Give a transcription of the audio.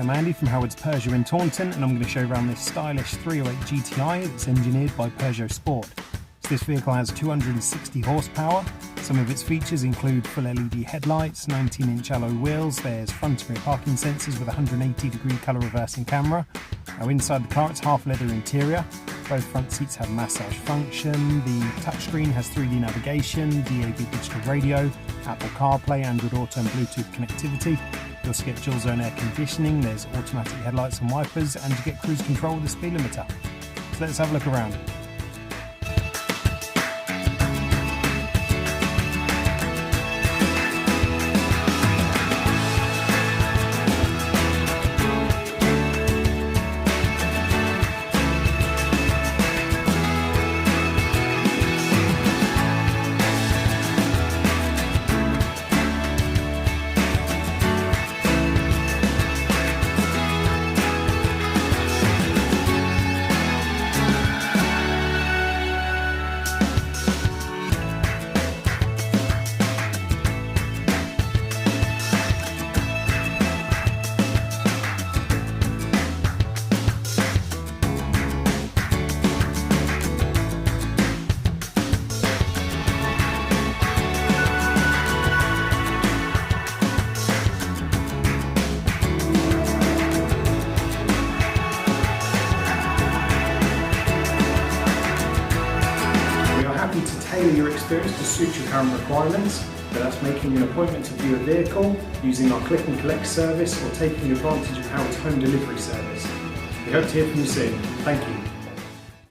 I'm Andy from Howard's Peugeot in Taunton, and I'm going to show you around this stylish 308 GTI that's engineered by Peugeot Sport. So this vehicle has 260 horsepower. Some of its features include full LED headlights, 19-inch alloy wheels, there's front and rear parking sensors with a 180-degree colour reversing camera. Now inside the car it's half leather interior. Both front seats have massage function, the touchscreen has 3D navigation, DAB digital radio, Apple CarPlay, Android Auto and Bluetooth connectivity. You also get dual zone air conditioning, there's automatic headlights and wipers, and you get cruise control with a speed limiter. So let's have a look around. To tailor your experience to suit your current requirements, whether that's making an appointment to view a vehicle, using our click and collect service, or taking advantage of Howard's home delivery service. We hope to hear from you soon. Thank you.